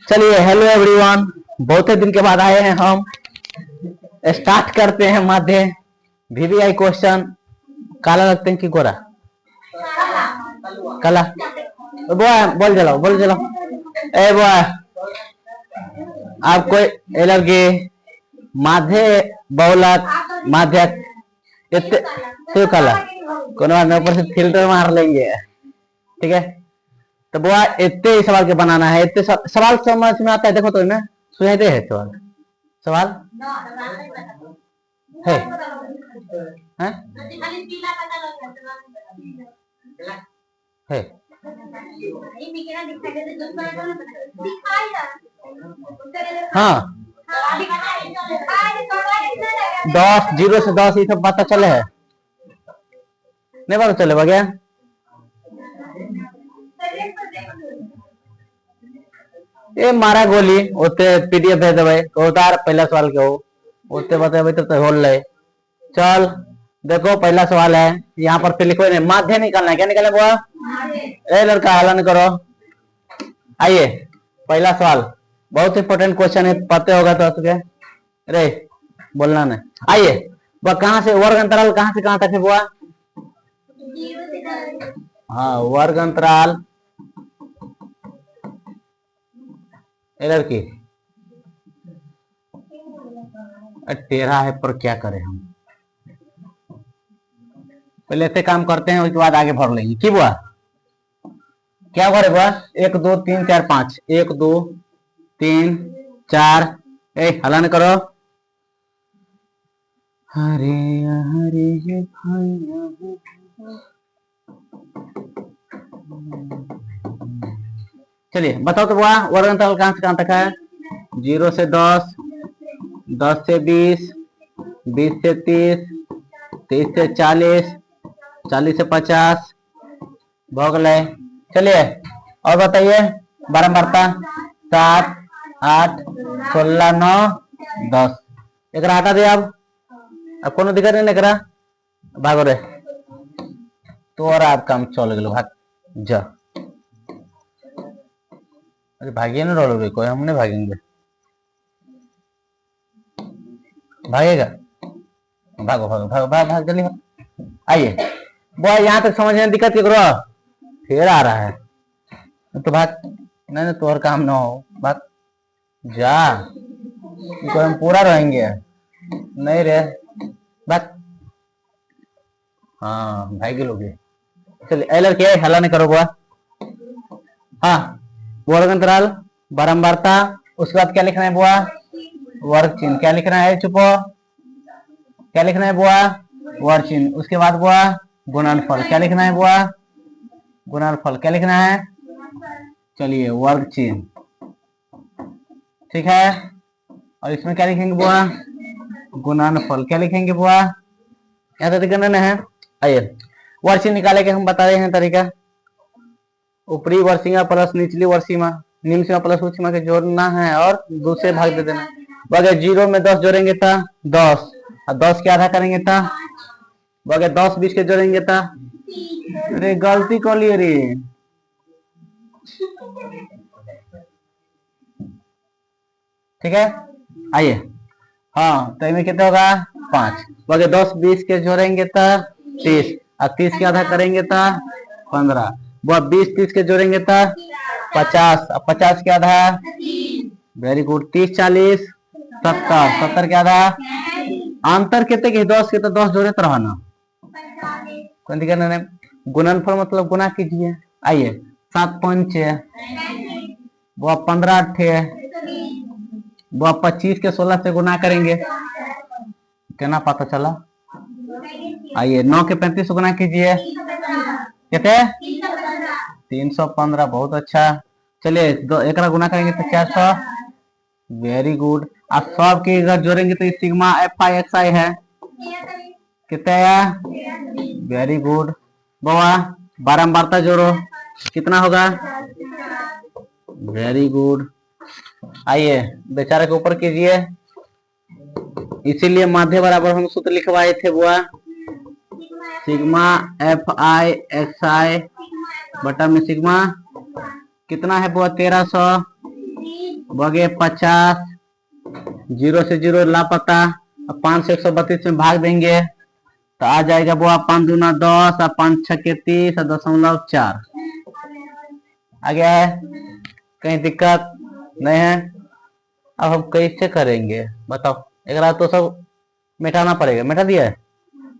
चलिए, hello everyone, बहुत दिन के बाद आए हैं हम। स्टार्ट करते हैं माध्य वीवीआई क्वेश्चन। काला लगते हैं कि गोरा? काला। बोआ बोल चलाओ, बोल चलाओ। ए बोआ, आपको एलर्जी माध्य बहुलक माध्य इतने काला ऊपर से फिल्टर मार लेंगे, ठीक है? तो बुआ इतने ही सवाल के बनाना है। इतने सवाल समझ में आता है? देखो तो ना, सुझाते है सवाल सवाल है, है? है? हाँ, 10 0 से 10 ये सब पता चले है? नहीं पता चले क्या? ये मारा गोली ओते पीडीएफ भेज देवे तो उतार पहला सवाल के हो ओते बतावे तो होल ले। चल देखो, पहला सवाल है, यहाँ पर फिर लिखो नहीं, माध्य निकालना है। क्या निकालना बुआ? ए लड़का हलन करो। आइए, पहला सवाल बहुत इंपोर्टेंट क्वेश्चन है, पता होगा तो तुझे। अरे बोलना नहीं। आइए बुआ, कहाँ से वर्ग अंतराल कहाँ से कहाँ तक है बुआ? हाँ, वर्ग अंतराल लड़की टेढ़ा है, पर क्या करें हम? पहले ऐसे काम करते हैं, उसके बाद आगे भर लेंगे। की बुआ क्या करे बुआ? 1 2 3 4 5, 1 2 3 4। ए हलन करो। हरे हरे चलिए बताओ तो बुआ, वर्ग अंतराल कहां से कहां तक है? 0 से 10, 10 से 20, 20 से 30, 30 से 40, 40 से 50 भोगले। चलिए और बताइए, बारंबारता 7 8 16 9 10। एक हटा दे। अब कोनो दिक्कत नहीं करा, भागो रे तो और आप काम चल गए, भाग जा। अरे भागिए ना रोलो रे, कोई हम नहीं भागेंगे। भागेगा? भागो भागो भागो भाग भाग जल्दी। आइए बॉय, यहाँ तक समझ में दिक्कत करो, फिर आ रहा है तो भाग। नहीं तो और काम ना हो, भाग जा। तो हम पूरा रहेंगे नहीं रे, भाग। हाँ भाई लोग। चलिए एलर क्या है, हला नहीं करो बुआ। हाँ, वर्ग अंतराल, बारंबारता, उसके बाद क्या लिखना है बुआ? वर्ग चिन्ह। क्या लिखना है? चुपो। क्या लिखना है बुआ? वर्ग चिन्ह। उसके बाद बुआ गुणनफल। क्या लिखना है बुआ? गुणनफल। क्या लिखना है? चलिए वर्ग चिन्ह, ठीक है। और इसमें क्या लिखेंगे बुआ? गुणनफल। क्या लिखेंगे बुआ? यहाँ तरीका नहीं है। आइए वर्ग चिन्ह निकाले के हम बता रहे हैं तरीका। ऊपरी वर्षीमा प्लस निचली वर्षीमा, निम्न सीमा प्लस उच्च सीमा के जोड़ना है और दूसरे भाग दे देना। अगर 0 में 10 जोड़ेंगे तो 10, और 10 के आधा करेंगे तो अगर 10 20 के जोड़ेंगे तो, अरे गलती कर लिए रे। ठीक है, आइए। हाँ तो इनमें कितना होगा? 5। अगर 10 20 के जोड़ेंगे तो 30, और 30 के आधा करेंगे तो 15। वो 20 30 के जोड़ेंगे तो 50, और 50 के आधा, वेरी गुड, 30 40 70, 70 के आधा। अंतर कितने के? 10 के तो 10 जोड़े तो रहना, कौन दिक्कत नहीं। गुणनफल मतलब गुना कीजिए। आइए 7 5 वो 15 8, वो 25 के 16 से गुना करेंगे, कितना पता चला? आइए 9 के 35 से गुना कीजिए, कितने? 315, बहुत अच्छा। चलिए एक गुना करेंगे तो 400, वेरी गुड। आप सब के अगर जोड़ेंगे तो सिग्मा एफ आई एक्स आई है, कितना है? Very good. बाबा बारंबारता जोड़ो, कितना होगा? Very good. आइए बेचारे के ऊपर कीजिए, इसीलिए माध्य बराबर हम सूत्र लिखवाए थे बुआ, सिग्मा एफ आई एक्स आई बटा में सिग्मा कितना है बुआ? 1300 बगे 50, 0 से 0 लापता। अब 5 से 132 में भाग देंगे तो आ जाएगा बुआ 5 दूना 10 और 5 छक्के 30 और 0.4 आ गया है। कहीं दिक्कत नहीं है। अब हम कैसे करेंगे बताओ। एक तो सब मिटाना पड़ेगा। मिटा दिया है,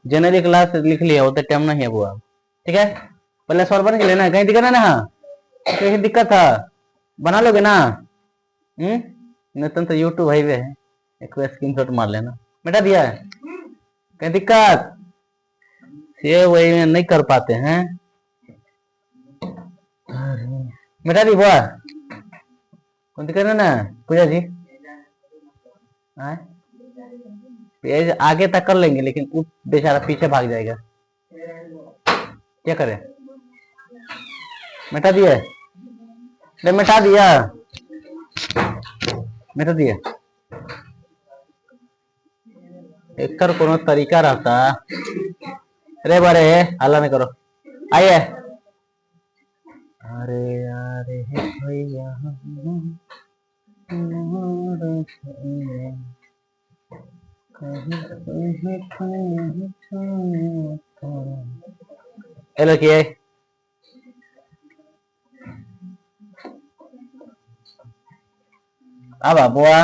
जनरल क्लास लिख लिया, होते टाइम नहीं है बुआ। ठीक है, पहले सॉल्व बन के लेना। कहीं दिक्कत है ना? कहीं दिक्कत था बना लोगे ना? नहीं तो यूट्यूब भाई है, एक स्क्रीनशॉट मार लेना। मिटा दिया है, कहीं दिक्कत? ये वही में नहीं कर पाते हैं। मिटा दी बुआ, कौन दिक्कत है ना पूजा जी? पेज आगे तक कर लेंगे लेकिन वो बेचारा पीछे भाग जाएगा। क्या करें? मिटा दिया? मिटा दिया, मिटा दिया। एक कोनो तरीका रहता। अरे बड़े हल्ला नहीं करो, आइए। अरे अरे भैया हेलो किए अब बुआ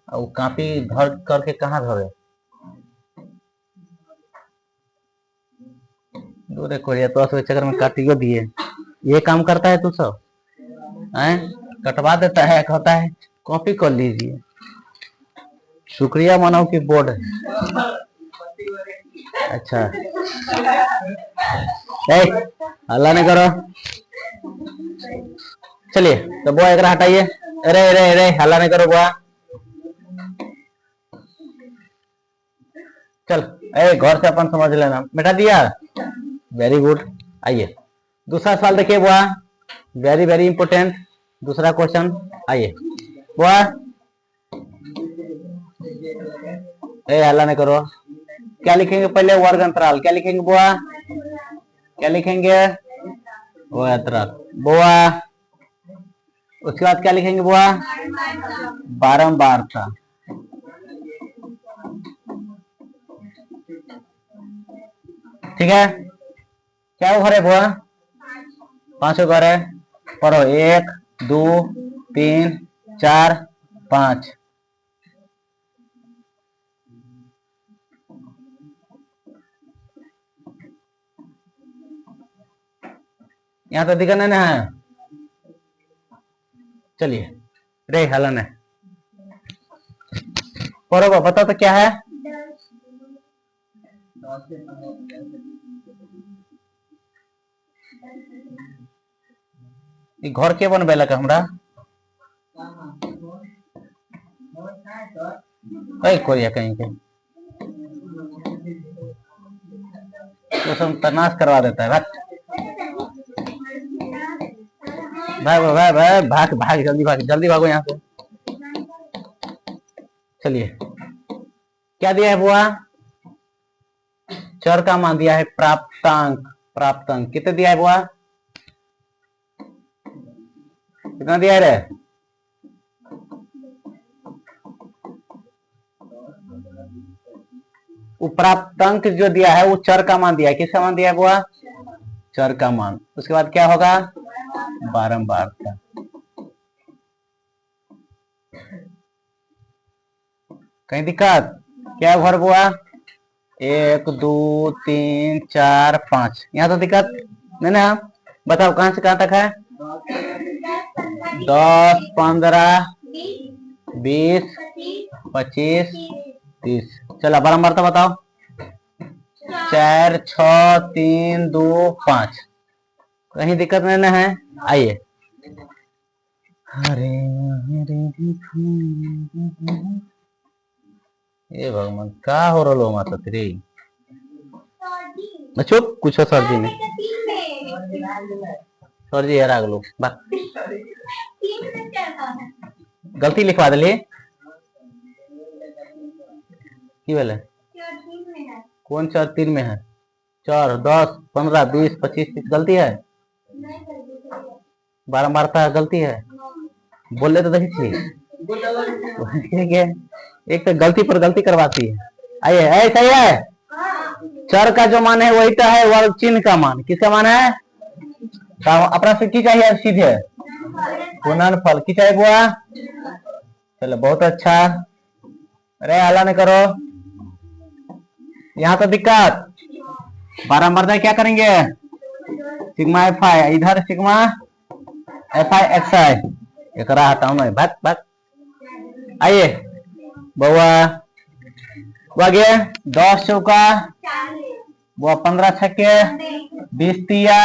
और कापी धर करके कहाँ धरे? दूर कोरिया तो चक्कर में काटियो दिए। ये काम करता है तू सब कटवा देता है, कहता है कॉपी कर लीजिए। शुक्रिया मानो कि बोर्ड है। अच्छा अल्लाह ने करो। चलिए तो बुआ एक हटाइए। अरे अरे अरे हल्ला नहीं करो बुआ। चल घर से अपन समझ लेना। मिटा दिया, वेरी गुड। आइए दूसरा सवाल देखिए बुआ, वेरी वेरी इंपोर्टेंट। दूसरा क्वेश्चन आइए बुआ। हल्ला नहीं करो। क्या लिखेंगे पहले? वर्ग अंतराल। क्या लिखेंगे बुआ? क्या लिखेंगे? वर्ग अंतराल बुआ। उसके बाद क्या लिखेंगे बुआ? बारंबारता। ठीक है, क्या घर है बुआ? 5 घर है। पढ़ो 1 2 3 4 5। यहाँ तो दिक्कत नहीं है। चलिए रे हलन है, पढ़ो बताओ तो क्या है? घर के बन बेला का हमरा कोरिया कहीं के तो सब तनाश करवा देता है। भाग भाग भाग भाग भाग जल्दी भागो यहाँ से। चलिए क्या दिया है बुआ? चर का मान दिया है प्राप्तांक। प्राप्तांक कितने दिया है बुआ? कितना दिया है रे? प्राप्तांक जो दिया है वो चर का मान दिया है। किसका मान दिया है बुआ? चर का मान। उसके बाद क्या होगा? बारंबारता। कहीं दिक्कत? क्या घर बुआ? 1 2 3 4 5। यहाँ तो दिक्कत नहीं ना? बताओ कहां से कहां तक है? 10 15 20 25 30। चलो बारंबारता बताओ। 4 6 3 2 5। कहीं दिक्कत नहीं ना है? आइए। अरे ये भगवान का हो रहा माता तेरी। चुप कुछ सर जी ने सर जी हरा गलो गलती लिखवा दिली। की बोले कौन 4 3 में है? 4 10 15 20 25 30 गलती है। बारंबारता गलती है। बोले तो देखी थी एक तो गलती पर गलती करवाती है। आइए ऐसा ही है। चर का जो मान है वही तो है वर्ग चिन्ह का मान। किसका मान है? अपना से की चाहिए सीधे गुणनफल की चाहिए बुआ। चलो बहुत अच्छा। अरे हल्ला नहीं करो। यहाँ तो दिक्कत। बारंबारता क्या करेंगे? सिग्मा एफ आई इधर सिग्मा एफ आई एक्स आई एक हटाऊ ना भाग भाग। आइए बउआ वो गया 10 चौका वो 15 छक्के 20 तिया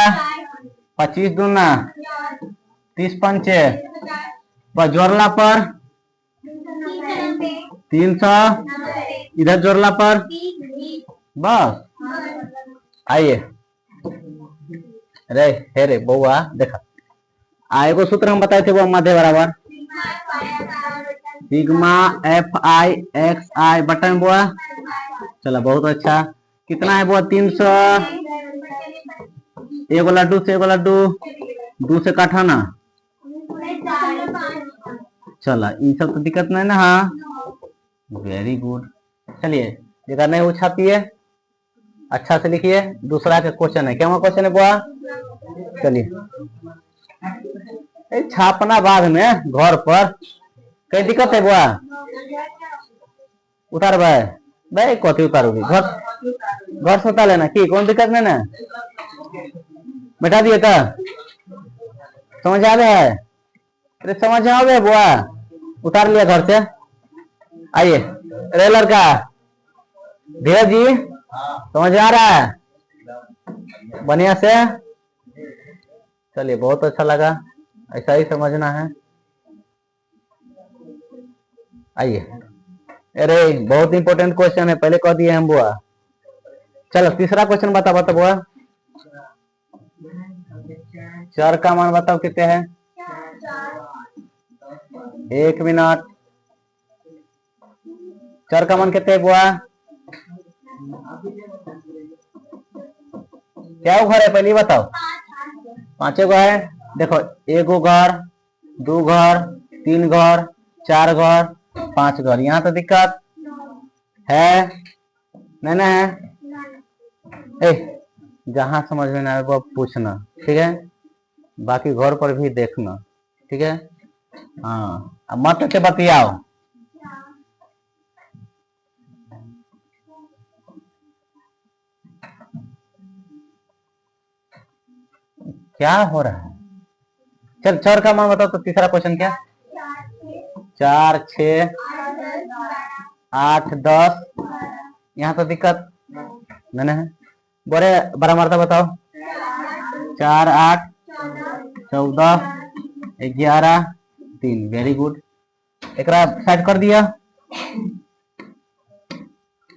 25 दूना 30 पंचे जोड़ला पर 300 इधर जोड़ला पर बस। आइए रे हे रे बउआ देखा एगो सूत्र हम बताए थे वो माध्य बराबर sigma F I x I button बुआ। चलो बहुत अच्छा। कितना है बुआ? 300 एगो लड्डू से एगो लड्डू 2 से काटा ना। चला इन सब तो दिक्कत नहीं ना। हाँ वेरी गुड। चलिए जगह नहीं वो छापिए अच्छा से लिखिए। दूसरा का क्वेश्चन है। क्या क्वेश्चन है बुआ? चलिए छापना बाद में घर पर कई दिक्कत है बुआ? उतार भाई कथी उतारोगी? घर से उतार लेना की कौन दिक्कत नहीं ना। बैठा दिए था समझ आ रहा है? अरे समझ आ गए बुआ उतार लिया घर से। आइए रे लड़का धीरज जी समझ आ रहा है बढ़िया से? चलिए बहुत अच्छा लगा। ऐसा ही समझना है। आइए अरे बहुत इंपॉर्टेंट क्वेश्चन है पहले कह दिए हम बुआ। चलो तीसरा क्वेश्चन बता बुआ। चर का मान बताओ कितने हैं? 1 मिनट। चर का मान कितने है बुआ? क्या घर है पहले बताओ? 5 गो है। देखो 1 घर 2 घर 3 घर 4 घर 5 घर। यहाँ तो दिक्कत है नहीं ना है? जहां समझ में ना आए वो पूछना ठीक है। बाकी घर पर भी देखना ठीक है। हाँ अब मत के बतियाओ। क्या हो रहा है? चल चर का मान बताओ। तो तीसरा क्वेश्चन क्या? 4 6 8 10। यहाँ तो दिक्कत नहीं है। बोरे बारंबारता बताओ। 4 8 14 11 3। Very good. एक साइड कर दिया।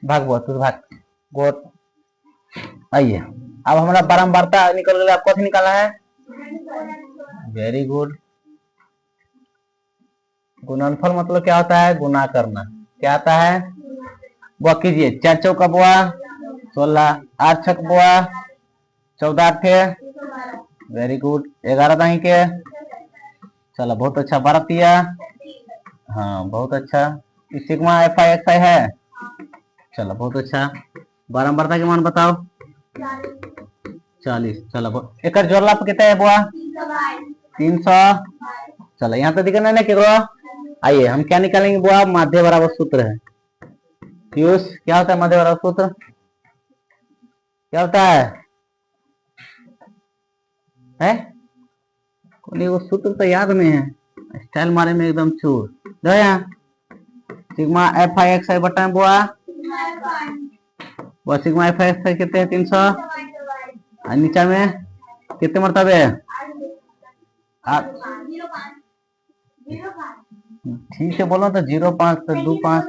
भाग बुआ तू भाग गोट। आइए अब हमारा बारंबारता निकल गया। आपको निकालना है। Very good. गुणनफल मतलब क्या होता है? गुना करना। क्या आता है बुआ? कीजिए 4 चौका बुआ 16 8 छक बुआ 14 8 वेरी गुड 11 दाही के। चलो बहुत अच्छा 12 तिया। हाँ बहुत अच्छा। सिग्मा एफ आई एक्स आई है। चलो बहुत अच्छा। बारंबारता के मान बताओ। 40। चलो एक जोड़ला पर कितना है बुआ? 300। चलो यहाँ तो दिक्कत नहीं केकरो। आइए हम क्या निकालेंगे बुआ? माध्य बराबर सूत्र है। पीयूष क्या होता है माध्य बराबर सूत्र? क्या होता है? वो सूत्र तो याद नहीं है। स्टाइल मारे में एकदम चूर। सिग्मा एफ आई एक्स आई बटा बुआ वो सिग्मा एफ आई एक्स आई कितने हैं? 300। नीचे में कितने मरतबे? ठीक है बोलो तो 0.5 तो 2.5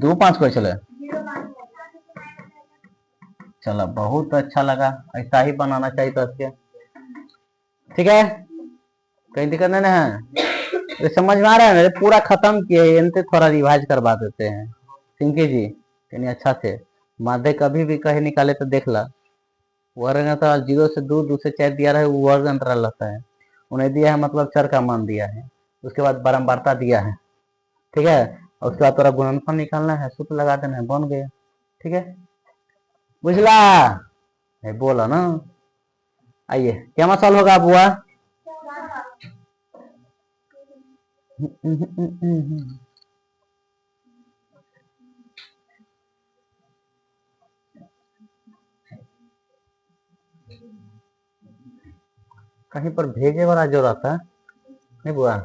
2.5 को चले। चलो बहुत अच्छा लगा। ऐसा ही बनाना चाहिए तो इसके ठीक है। कहीं दिक्कत नहीं है? समझ में आ रहा है? पूरा खत्म किए इनसे थोड़ा रिवाइज करवा देते हैं। पिंकी जी यानी अच्छा से माध्य कभी भी कहीं निकाले तो देख ला, वर्ग अंतराल 0 से 2, 2 से 4 दिया रहे, वो वर्ग अंतराल रहता है। उन्हें दिया है मतलब चर का मान दिया है, उसके बाद बारंबारता दिया है, ठीक है। और उसके बाद थोड़ा गुणनफल निकालना है, सूत्र लगा देना है, बन गया, ठीक है। बुझला है, बोला ना। आइए क्या मसाल होगा बुआ? कहीं पर भेजे वाला जो रहता है नहीं बुआ।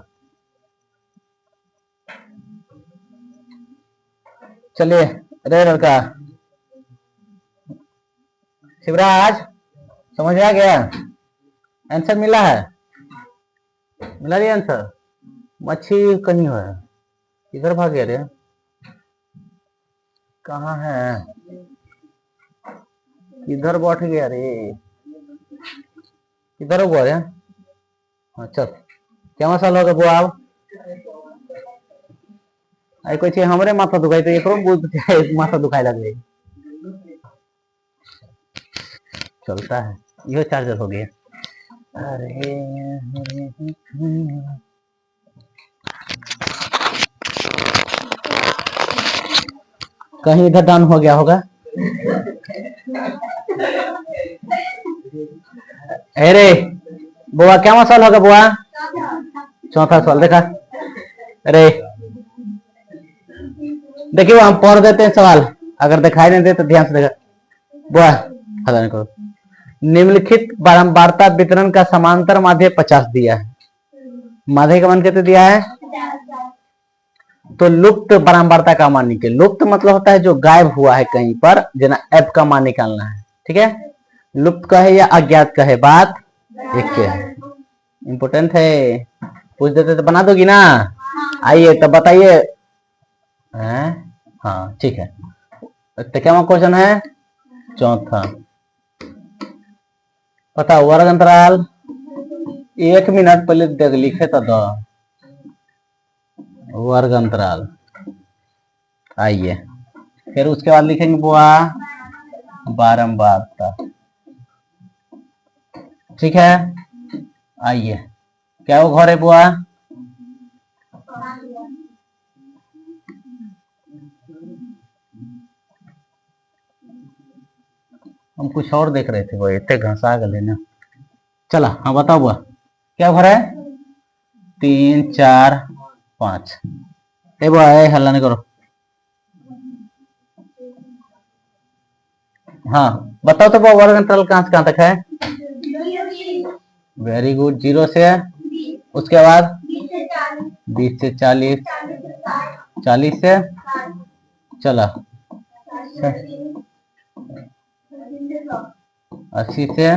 चलिए रे लड़का शिवराज, समझ आ गया? आंसर मिला है? मिला नहीं आंसर? मच्छी कहीं है, किधर भाग गया रे? कहाँ है, किधर बैठ गया रे? किधर हुआ रे? हाँ चल, क्या मसाला होगा बुआ? अब आई कोई चीज हमारे माथा दुखाई तो ये माथा दुखाई लग गई। चलता है, ये चार्जर हो गया। अरे कहीं इधर डाउन हो गया होगा। अरे बुआ क्या मसाला होगा बुआ? चौथा सवाल देखा। अरे देखिए हम पढ़ देते हैं सवाल, अगर दिखाई नहीं दे तो ध्यान से देखा। बुआ हल करो। निम्नलिखित बारंबारता वितरण का समांतर माध्य 50 दिया है, माध्य का मान कितने दिया है? तो लुप्त बारंबारता का मान निकले। लुप्त मतलब होता है जो गायब हुआ है कहीं पर, जना एफ का मान निकालना है, ठीक है। लुप्त का है या अज्ञात का है, बात एक के है, इंपोर्टेंट है। पूछ देते तो बना दोगी ना? आइए तब बताइए। हाँ ठीक है, तो क्या क्वेश्चन है? चौथा, पता वर्ग अंतराल 1 मिनट पहले देख लिखे तो दो वर्ग अंतराल। आइए फिर उसके बाद लिखेंगे बुआ बारंबारता, ठीक है। आइए क्या वो घर है बुआ? हम कुछ और देख रहे थे वो, इतने घंसा गले ना। चला हाँ बताओ बुआ क्या घर है? 3 4 5। ए बुआ हल्ला नहीं करो। हाँ बताओ तो बुआ वर्ग अंतराल कहां से कहां तक है? वेरी गुड, 0 से उसके बाद 20 से 40, 40 से चला 80 से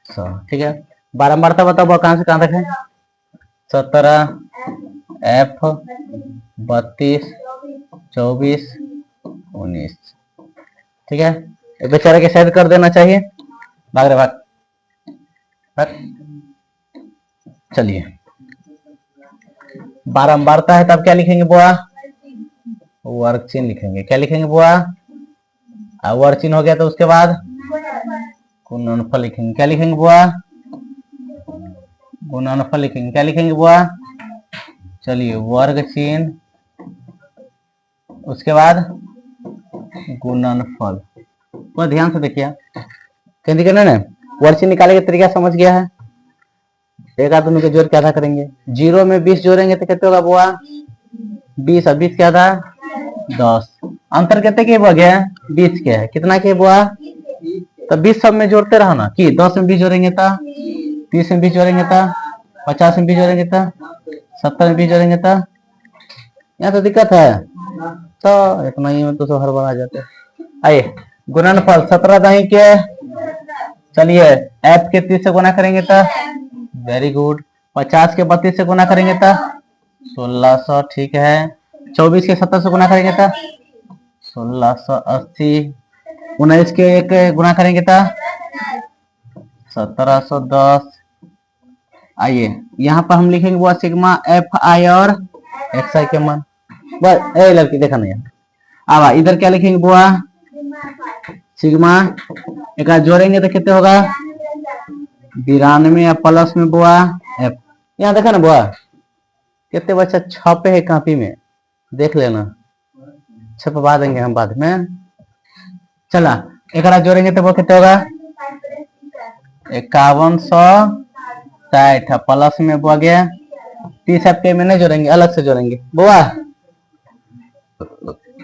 100, ठीक है। बारंबारता बताओ कहां से कहां तक है? 17 एफ 32 24 19, ठीक है। बेचारे के शायद कर देना चाहिए, भाग रहे भाग भाग। चलिए बारंबारता है तब क्या लिखेंगे बुआ? वर्ग चिन्ह लिखेंगे। क्या लिखेंगे बुआ? वर्ग चिन्ह हो गया तो उसके बाद गुणनफल लिखेंगे। क्या लिखेंगे बुआ? गुणनफल लिखेंगे। क्या लिखेंगे बुआ? चलिए वर्ग चिन्ह, उसके बाद गुणनफल। तो ध्यान से देखिए, कहते करना ना वर्ग चिन्ह निकाले का तरीका समझ गया है। एक आध दोनों के जोड़ क्या था करेंगे? 0 में 20 जोड़ेंगे तो कितने होगा बुआ? 20 और 20 क्या था? 10। अंतर कितने के हो गया? 20 के है। कितना के बुआ? तो 20 सब में जोड़ते रहो ना, कि 10 में 20 जोड़ेंगे तो 30 में 20 जोड़ेंगे तो 50 में 20 जोड़ेंगे तो 70 में 20 जोड़ेंगे तो यहाँ तो दिक्कत है, तो इतना ही में तो सब हर बार आ जाते हैं। आइए गुणनफल 17 दाई के, चलिए एफ के 30 से गुना करेंगे तो वेरी गुड, 50 के 32 से गुना करेंगे तो 1600, ठीक है। 24 के 70 से गुना करेंगे तो 1680, 19 के 1 गुना करेंगे तो 1710। आइए यहाँ पर हम लिखेंगे वो सिग्मा एफ आई और एक्स आई के मान। बस ए लड़की देखा नहीं, अब इधर क्या लिखेंगे बुआ? सिग्मा। एक जोड़ेंगे तो कितने होगा? 92 या प्लस में बुआ एफ। यहाँ देखा ना बुआ कितने बच्चा छपे है कॉपी में, देख लेना, छपवा देंगे हम बाद में। चला एक जोड़ेंगे तो वो कितने होगा? 5160 प्लस में बुआ गया 30 एफ के में नहीं जोड़ेंगे, अलग से जोड़ेंगे बुआ,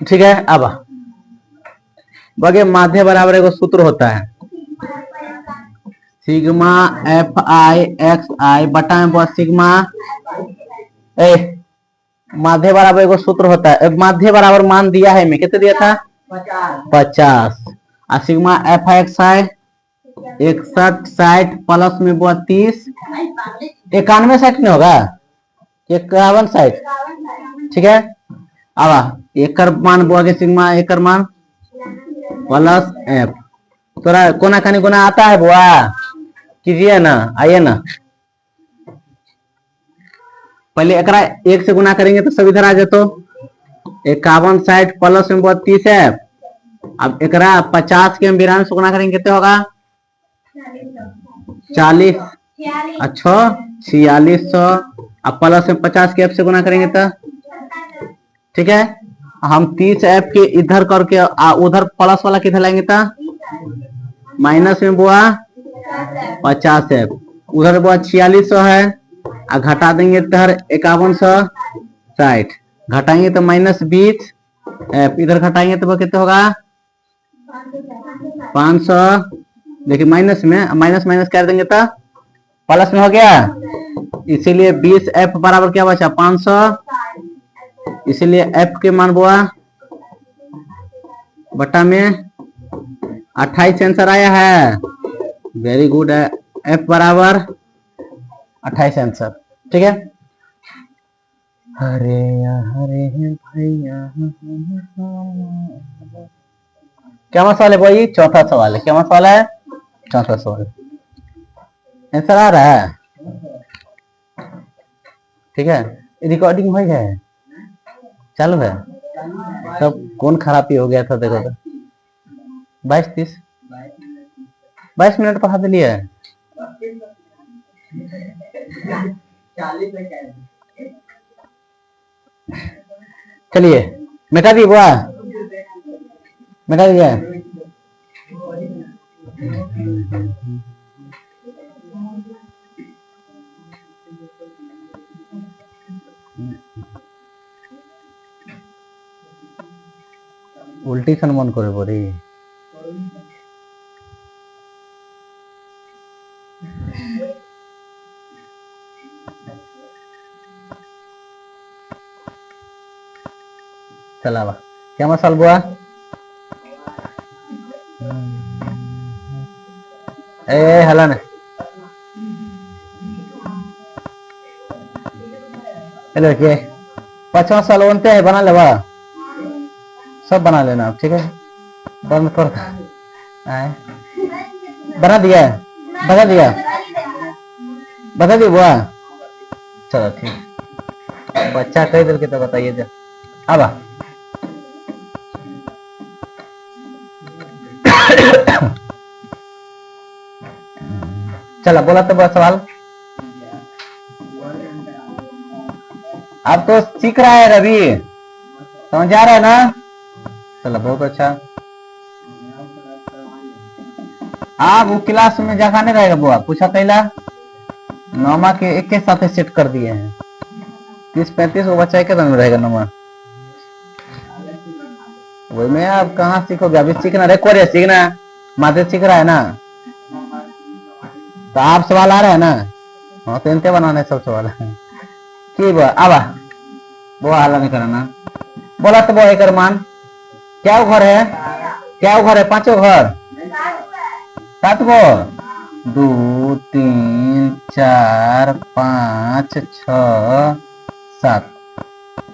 ठीक है। अब बगे माध्य बराबर एगो सूत्र होता है, सिग्मा एफ आई एक्स आई बटा में बुआ सिग्मा माध्य बराबर एगो सूत्र होता है। माध्य बराबर मान दिया है, मैं कितने दिया था? 50 और sigma F I x I 61 60 plus में बुआ 30 91 60 नहीं होगा, 51 60, ठीक है। अब एक मान बुआ के सिग्मा एक मान प्लस एफ, थोड़ा कोना खानी गुना आता है बुआ, कीजिए ना, आइए ना। पहले एकरा एक से गुना करेंगे तो सब इधर आ जाए, तो 51 60 प्लस में बुआ 30 है। अब एकरा 50 के हम 92 से गुना करेंगे कितने होगा? 40 अच्छा 4600 अब प्लस में 50 के एफ से गुना करेंगे तो, ठीक है। हम 30 एफ के इधर करके उधर प्लस वाला किधर लाएंगे था? माइनस में बुआ 50 एफ, उधर बुआ 4600 है और घटा देंगे इधर 5160, घटाएंगे तो -20 एफ, इधर घटाएंगे तो वो कितना होगा? 500। देखिए माइनस में माइनस माइनस कर देंगे तो प्लस में हो गया, इसीलिए 20 एफ बराबर क्या बचा? 500, इसीलिए एफ के मान बुआ बटा में 28 आंसर आया है। वेरी गुड है, एफ बराबर 28 आंसर, ठीक है। हरे भैया क्या सवाल है भाई? चौथा सवाल है, क्या सवाल है? चौथा सवाल, आंसर आ रहा है, ठीक है। रिकॉर्डिंग हो गया है, चालू है, तब कौन खराबी हो गया था देखो तो 22 मिनट पढ़ा दिलिए। चलिए मिटा दी बुआ, मिटा दिया। उल्टी सन मन करे बोरी, चला बा क्या मसाल बुआ? हला ने के 5वां साल बनते है, बना ले बा, सब बना लेना आप, ठीक है। बंद कर, बना दिया, बता दिया, बता दी बुआ, चलो ठीक। बच्चा कई दिल के तो बताइए जा। अब चला बोला तो बहुत सवाल, अब तो सीख रहा है रवि, समझ आ रहा है ना? चलो बहुत अच्छा। आप वो क्लास में जगह नहीं रहेगा बुआ, पूछा पहला नौमा के एक के साथ सेट कर दिए हैं, 30-35 वो बच्चा एक में रहेगा नौमा, वही में आप कहाँ सीखोगे? अभी सीखना रेकॉर्ड सीखना, माथे सीख रहा है ना, तो आप सवाल आ रहा है ना, हाँ तो इनते बनाने सब सवाल है कि बुआ। अब वो हाला नहीं कराना, बोला तो वो एक मान क्या घर है? क्या घर है? 5 घर 7 गो, 2 3 4 5 6 7,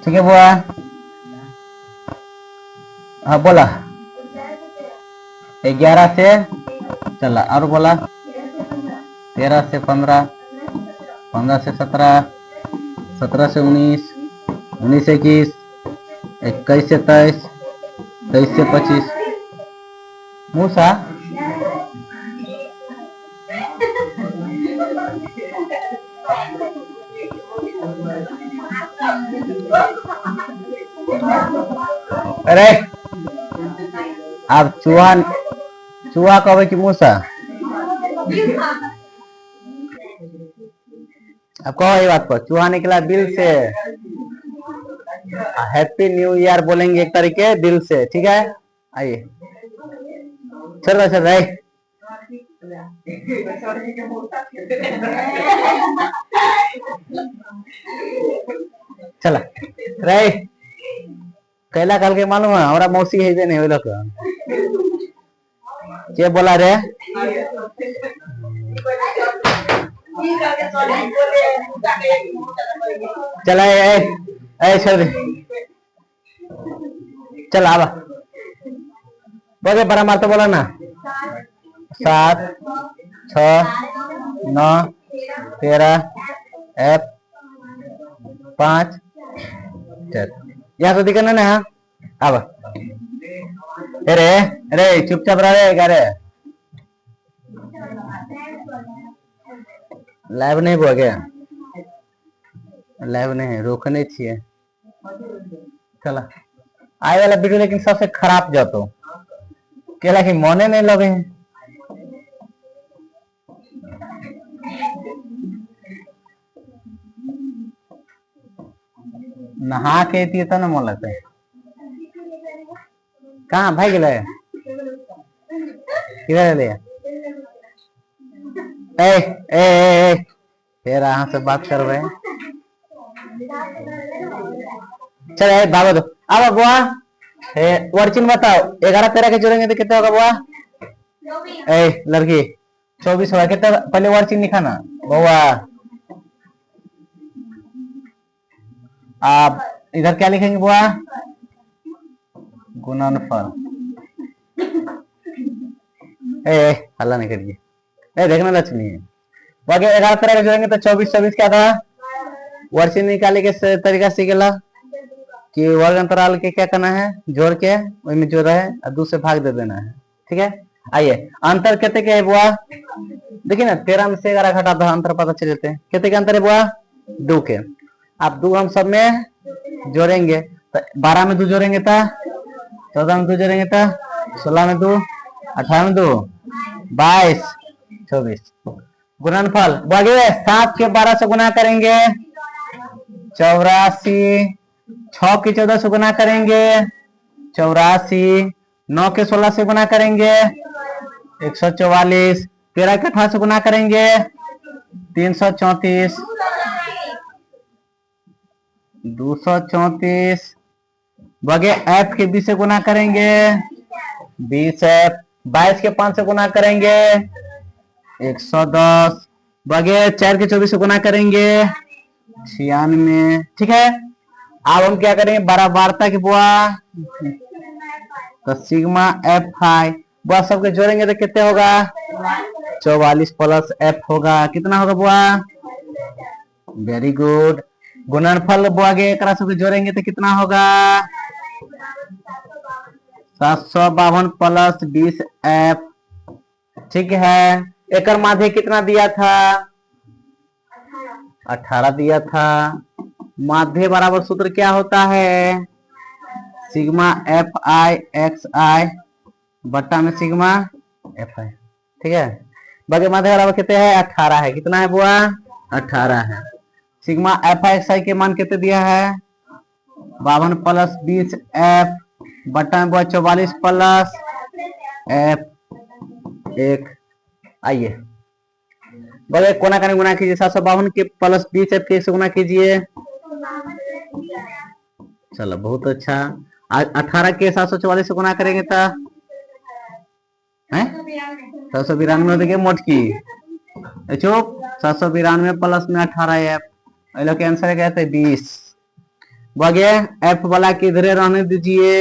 ठीक है बुआ। हाँ बोला 11 से, चला और बोला 13 से 15, 15 से 17, 17 से 19, 19 से 21, 21 से 23, 23 से 25 मूसा अरे अब चूहा चूहा कहे कि मूसा अब कहो ये बात पर चूहा निकला दिल से हैप्पी न्यू ईयर बोलेंगे एक तरीके दिल से ठीक है आइए चल रहे चला रे कैला कल के मालूम है हमारा मौसी है नहीं वो लोग क्या बोला रे चला चल चल आवा बोले बड़ा मार तो बोला ना 7 6 9 13 F 5 4 यहाँ तो दिखना ना अब अरे अरे चुपचाप रहे क्या रे लाइव नहीं हुआ क्या लाइव नहीं रोकने चाहिए चला आए वाला वीडियो लेकिन सबसे खराब जातो केला कि मने नहीं लगे नहा के तो ना मन लगता है कहाँ भाई गए किधर ले ए ए ए फिर यहाँ से बात कर रहे हैं चल बाबा दो अब बुआ वर्चिन बताओ 11 13 के जोड़ेंगे तो कितना होगा बुआ ए लड़की 24 होगा कितना पहले वर्चिन लिखा ना बुआ आप इधर क्या लिखेंगे बुआ गुणनफल हल्ला नहीं करिए देखना लक्ष्मी है बाकी 11 तरह के जोड़ेंगे तो 24 क्या था वर्षी निकाले के तरीका सीखेला कि वर्ग अंतराल के क्या करना है जोड़ के वही में जोड़ा है और 2 से भाग दे देना है ठीक है आइए अंतर कितने के है बुआ देखिए ना 13 में से 11 घटा दो अंतर पता चल जाते हैं कितने का अंतर है बुआ 2 के आप 2 हम सब में जोड़ेंगे तो 12 में 2 जोड़ेंगे था 14 में 2 जोड़ेंगे था 16 में 2 18 में 2 22 24 गुणनफल बगे 7 के 12 से गुना करेंगे 84 6 के 14 से गुना करेंगे 84 9 के 16 से गुना करेंगे 144 13 के 18 से गुना करेंगे 334 234 बगे F के 20 से गुना करेंगे 20 F 22 के 5 से गुना करेंगे 110 बगे 4 के 24 से गुना करेंगे 96 ठीक है अब हम क्या करेंगे बराबरता की बुआ तो सिग्मा F आई बुआ सबके जोड़ेंगे तो कितने होगा 44 प्लस F होगा कितना होगा बुआ वेरी गुड गुणनफल बुआ के एक सबके जोड़ेंगे तो कितना होगा 752 प्लस 20 F ठीक है एक माध्य कितना दिया था 18 दिया था माध्य बराबर सूत्र क्या होता है sigma F I X I बट्टा में सिग्मा F I ठीक है बाकी माध्य बराबर कितने है 18 है कितना है बुआ 18 है sigma F I X I के मान कितने दिया है 52 प्लस 20 F बट्टा में बुआ 44 प्लस F 1 आइए बगैर कोना करने गुना कीजिए 752 के प्लस 20 F के से गुना कीजिए चलो बहुत अच्छा 18 के 744 से गुना करेंगे तो 792 देखिए मोटकी चुप 792 प्लस में 18 F के आंसर क्या है 20 बगे F वाला के इधर रहने दीजिए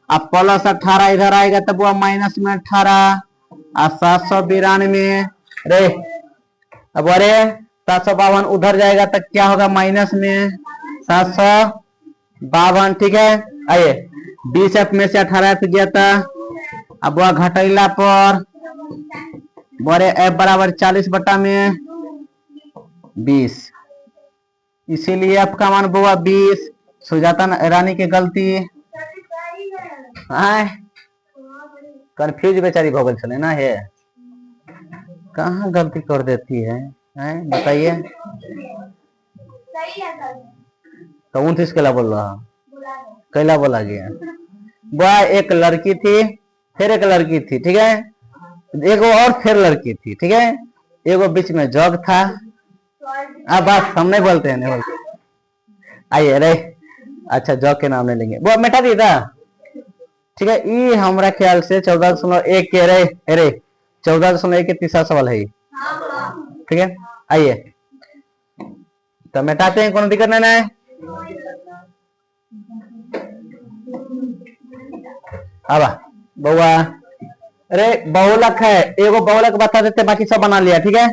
अब प्लस 18 इधर आएगा तब वो माइनस में 18 और 792 रे अब अरे 752 उधर जाएगा तब क्या होगा माइनस में 752 ठीक है आइए 20 एफ में से 18 एफ गया था। अब वह घटैला पर बड़े एफ बराबर 40 बटा में 20, इसीलिए एफ का मान बुआ 20। सुजाता रानी की गलती कंफ्यूज बेचारी भगल चले ना है, कहाँ गलती कर देती है बताइए। तो 29 कैला बोल रहा, कैला बोला गया। वह एक लड़की थी, फिर एक लड़की थी, ठीक है, एगो और फिर लड़की थी, ठीक है, एगो बीच में जग था। अब बात हम नहीं बोलते हैं, नहीं बोलते। आइए अरे अच्छा जग के नाम नहीं लेंगे, वो मिटा दिया था, ठीक है। ये हमारा ख्याल से 14.1 के अरे 14.1 के तीसरा सवाल है, ठीक है। आइए तो मिटाते हैं, कोनो दिक्कत नहीं है। अब बउआ अरे बहुलक है, एगो बहुलक बता देते, बाकी सब बना लिया, ठीक है।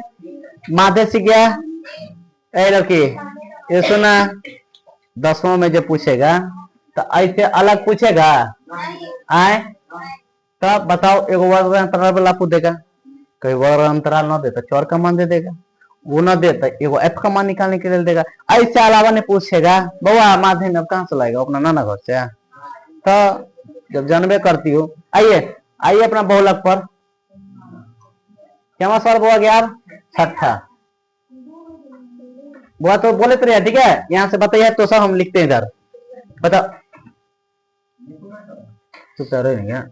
माध्य सीख गया। ए लड़की ये सुना, 10वां में जो पूछेगा तो ऐसे अलग पूछेगा, आए तब बताओ एगो वर्ग अंतराल वाला पूछेगा, कई वर्ग अंतराल न देता चौर का मान दे देगा, वो न देता एगो एफ का मान निकालने के लिए देगा। ऐसे अलावा नहीं पूछेगा बउआ माध्यम अब कहाँ से लाएगा, अपना नाना घर से। तो जब जानबे करती हो, आइए आइए अपना बहुलक पर, क्या सवाल बुआ गया छठा। बुआ तो बोले तो रहे, ठीक है, यहाँ से बताइए तो सब हम लिखते हैं इधर, बताओ चुप रहे क्या।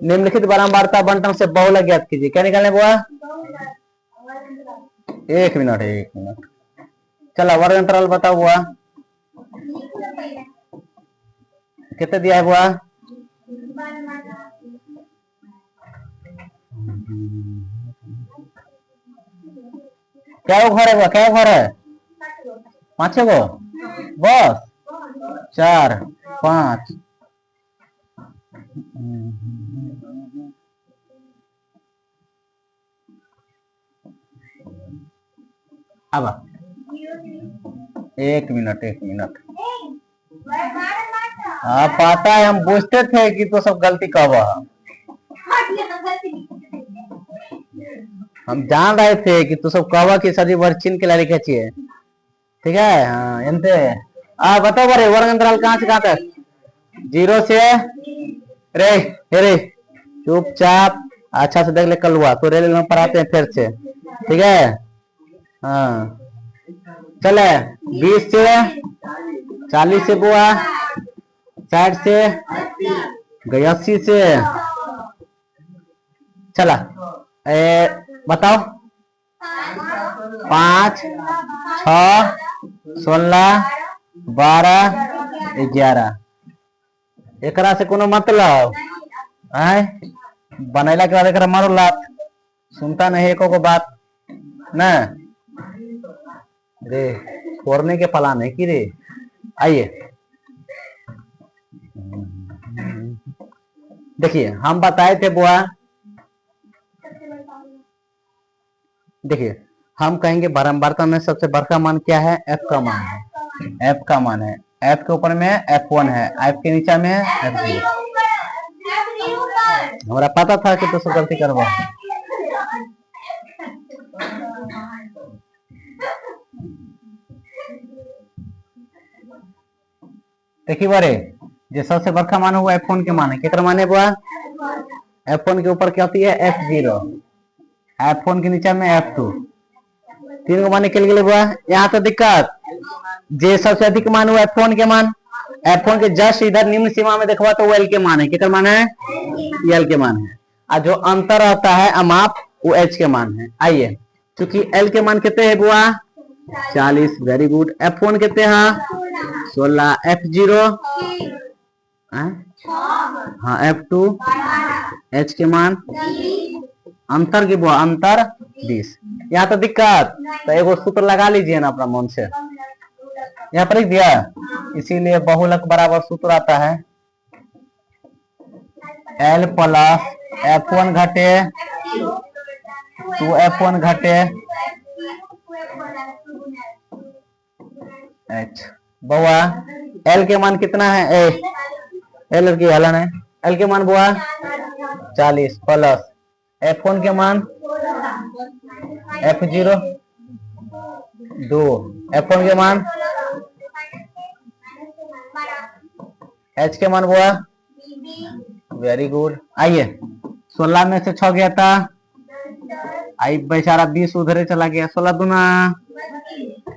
निम्नलिखित बारंबारता बंटन से बहुलक ज्ञात कीजिए, क्या निकालने बुआ। 1 मिनट 1 मिनट, चला वर्ग अंतराल बताओ बुआ, कितने दिया है बुआ। क्या घर है बुआ, क्या घर है, 5 गो बस, 4 5। अब 1 मिनट 1 मिनट, हाँ पता है, हम पूछते थे कि तो सब गलती कब, हम जान रहे थे कि तू सब कवा की सजी वर्ग चिन्ह के लिए लिखे चाहिए, ठीक है। हाँ एनते बताओ बरे वर्ग अंतराल कहाँ से कहाँ तक, 0 से रे रे चुपचाप अच्छा से देख ले, कल हुआ तो रेल में पढ़ाते हैं फिर से, ठीक है। हाँ चले 20 से 40 से बुआ, 60 से 80 से, चला बताओ 5 6 16 12 11, एकरा से कोनो मतलब आए बनैला के बाद एकरा मारो लात, सुनता नहीं एको को बात ना रे, फोड़ने के पलान है कि रे। आइए देखिए हम बताए थे बुआ, देखिए हम कहेंगे बारंबारता में सबसे बड़का मान क्या है, एफ का मान है, एफ का मान है, एफ के ऊपर में F1 है, एफ के नीचे में F0। हमारा पता था कि तो सब गलती करवा। देखिए बारे जो सबसे बड़का मान हुआ F1 के मान है, कितना मान है बुआ, F1 के ऊपर क्या होती है F0, F1 के नीचे में F2, 3 को मान निकल गए बुआ। यहाँ तो दिक्कत जे सबसे अधिक मान हुआ F1 के मान, F1 के जस्ट इधर निम्न सीमा में देखवा तो वो L के मान है, कितना मान है L के मान है, और जो अंतर रहता है अमाप वो H के मान है। आइए क्योंकि L के मान कितने है बुआ 40, वेरी गुड। F1 कितने हैं 16, F0 हाँ F2, H के मान अंतर की बुआ अंतर 20। यहाँ तो दिक्कत, तो एगो सूत्र लगा लीजिए ना अपना मन से, यहाँ पर लिख दिया, इसीलिए बहुलक बराबर सूत्र आता है L प्लस F1 घटे 2F1 घटे H। बउआ L के मान कितना है एल की हलन है। एल के मान बुआ 40 प्लस F1 के मान F0 2 F1 के मान H के मान बुआ वेरी गुड। आइए 16 में से 6 गया था, आई बेचारा 20 उधर चला गया। 16 दूना,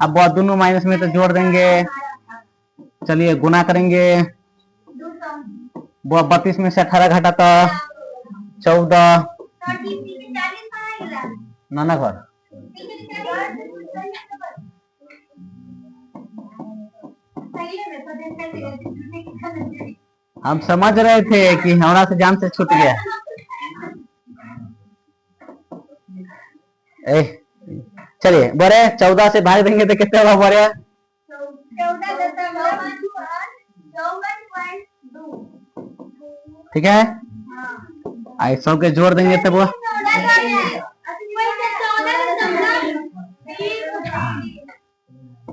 अब बहुत दोनों माइनस में तो जोड़ देंगे। चलिए गुना करेंगे। वो 32 में से 18 घटाता 14 नाना घर। हम समझ रहे थे कि हमारा से जान से छूट गया। चलिए बोरे 14 से भाग देंगे तो कितने होगा बोरे? ठीक है, आई सब के जोड़ देंगे तब वो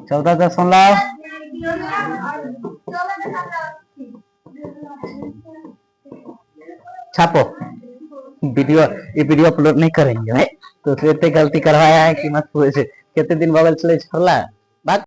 14 10 16 छापो। वीडियो ये वीडियो अपलोड नहीं करेंगे भाई, तो इतने गलती करवाया है कि मत पूछे। कितने दिन बगल चले छोड़ला।